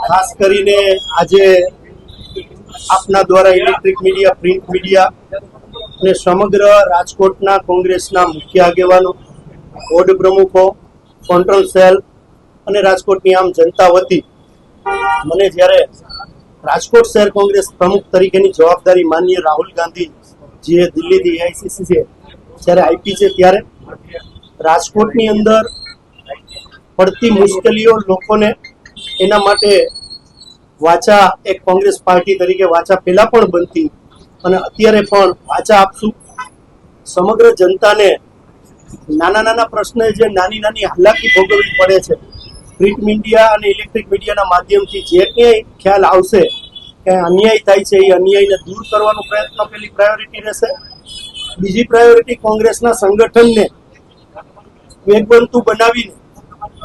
ખાસ કરીને આજે આપના દ્વારા ઇલેક્ટ્રિક મીડિયા, પ્રિન્ટ મીડિયા અને સમગ્ર રાજકોટના કોંગ્રેસના મુખ્ય આગેવાનો, વોર્ડ પ્રમુખો, કંટ્રોલ સેલ અને રાજકોટની આમ જનતા વતી મને જ્યારે રાજકોટ શહેર કોંગ્રેસ પ્રમુખ તરીકેની જવાબદારી માનનીય રાહુલ ગાંધી જે દિલ્હીથી એઆઈસીસી છે જ્યારે આપી છે, ત્યારે રાજકોટની અંદર પડતી મુશ્કેલીઓ લોકોને એના માટે વાચા એક કોંગ્રેસ પાર્ટી તરીકે વાચા પહેલા પણ બનતી અને અત્યારે પણ વાચા આપશું. સમગ્ર જનતાને નાના નાના પ્રશ્ને જે નાની નાની હાલાકી ભોગવવી પડે છે, પ્રિન્ટ મીડિયા અને ઇલેક્ટ્રિક મીડિયાના માધ્યમથી જે ક્યાંય ખ્યાલ આવશે કે અન્યાય થાય છે એ અન્યાયને દૂર કરવાનો પ્રયત્ન પેલી પ્રાયોરિટી રહેશે. બીજી પ્રાયોરિટી કોંગ્રેસના સંગઠનને વેગવંતું બનાવીને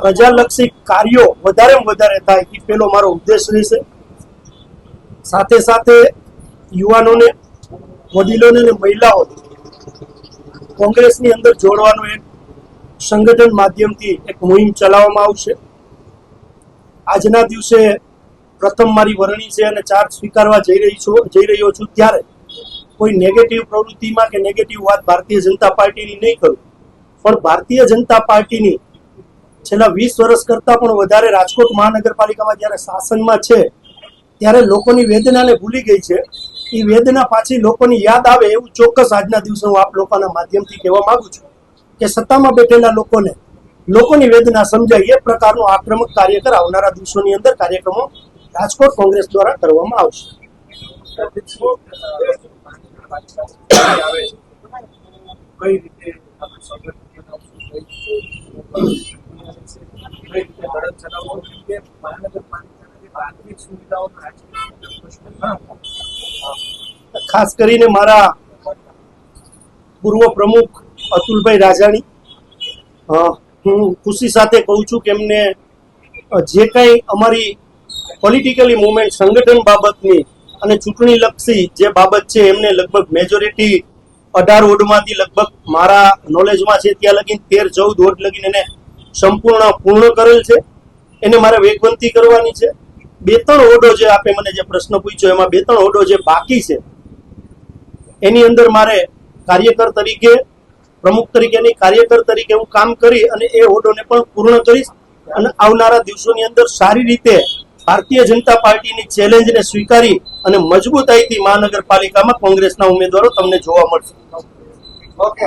પ્રજાલક્ષી કાર્યો વધારેમાં વધારે થાય એ પેલો મારો ઉદ્દેશ રહેશે. સાથે સાથે યુવાનોને, વડીલોને અને મહિલાઓ કોંગ્રેસની અંદર જોડવાનું એક સંગઠન માધ્યમથી એક મુહિમ ચલાવવામાં આવશે. આજના દિવસે પ્રથમ મારી વરણી છે અને ચાર્જ સ્વીકારવા જઈ રહ્યો છું, ત્યારે કોઈ નેગેટિવ પ્રવૃત્તિમાં કે નેગેટિવ વાત ભારતીય જનતા પાર્ટીની નહીં કરું, પણ ભારતીય જનતા પાર્ટીની છેલ્લા 20 વર્ષ કરતા પણ વધારે રાજકોટ મહાનગરપાલિકામાં જ્યારે શાસનમાં છે ત્યારે લોકોની વેદનાને ભૂલી ગઈ છે. એ વેદના પાછી લોકોની યાદ આવે એવું ચોક્કસ આજના દિવસે હું આપ લોકોના માધ્યમથી કહેવા માંગુ છું કે સત્તામાં બેઠેલા લોકોની વેદના સમજાય એ પ્રકારનો આક્રમક કાર્યકર આવનારા દિવસોની અંદર કાર્યક્રમો રાજકોટ કોંગ્રેસ દ્વારા કરવામાં આવશે. ખાસ કરીને મારા પૂર્વ પ્રમુખ અતુલભાઈ રાજાણી, હું ખુશી સાથે કહું છું કે એમને જે કંઈ અમારી પોલિટિકલી મુવમેન્ટ સંગઠન બાબતની અને ચૂંટણી લક્ષી જે બાબત છે એમને લગભગ મેજોરિટી 18 વોર્ડમાંથી લગભગ મારા નોલેજમાં છે ત્યાં લગીને 13-14 વોર્ડ લગીને એને પૂર્ણ કરેલ છે. એને મારે વેગવંતી કરવાની છે. 2-3 વોર્ડો જે આપે મને જે પ્રશ્ન પૂછ્યો એમાં 2-3 વોર્ડો જે બાકી છે એની અંદર મારે કાર્યકર તરીકે, પ્રમુખ તરીકેની કાર્યકર તરીકે હું કામ કરી અને એ વોર્ડોને પણ પૂર્ણ કરીશ અને આવનારા દિવસોની અંદર સારી રીતે ભારતીય જનતા પાર્ટીની ચેલેન્જને સ્વીકારી અને મજબૂતાઈથી મહાનગરપાલિકામાં કોંગ્રેસના ઉમેદવારો તમને જોવા મળશે. ઓકે.